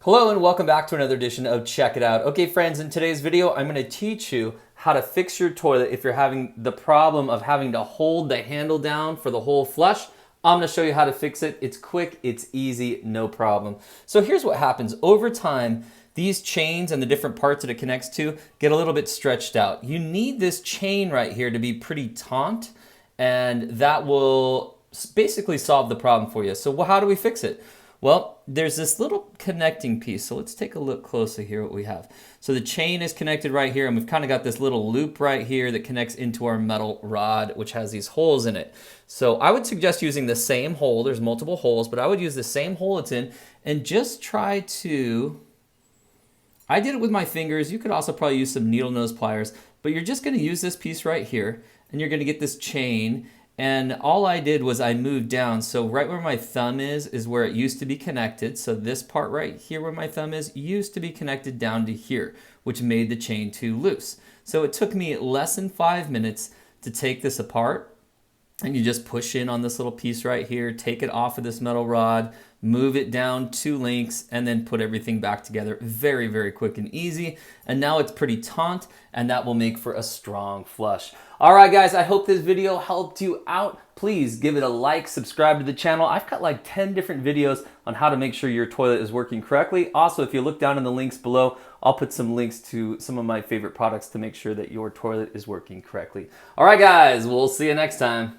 Hello and welcome back to another edition of Check It Out. Okay friends, in today's video I'm going to teach you how to fix your toilet if you're having the problem of having to hold the handle down for the whole flush. I'm going to show you how to fix it. It's quick, it's easy, no problem. So here's what happens. Over time, these chains and the different parts that it connects to get a little bit stretched out. You need this chain right here to be pretty taut, and that will basically solve the problem for you. So how do we fix it? Well, there's this little connecting piece. So let's take a look closer here what we have. So the chain is connected right here, and we've kind of got this little loop right here that connects into our metal rod, which has these holes in it. So I would suggest using the same hole. There's multiple holes, but I would use the same hole it's in and just try to... I did it with my fingers. You could also probably use some needle nose pliers, but you're just going to use this piece right here, and you're going to get this chain. And all I did was I moved down. So right where my thumb is where it used to be connected. So this part right here where my thumb is used to be connected down to here, which made the chain too loose. So it took me less than 5 minutes to take this apart. And you just push in on this little piece right here, take it off of this metal rod, move it down 2 links, and then put everything back together. Very, very quick and easy. And now it's pretty taut, and that will make for a strong flush. All right, guys, I hope this video helped you out. Please give it a like, subscribe to the channel. I've got like 10 different videos on how to make sure your toilet is working correctly. Also, if you look down in the links below, I'll put some links to some of my favorite products to make sure that your toilet is working correctly. All right, guys, we'll see you next time.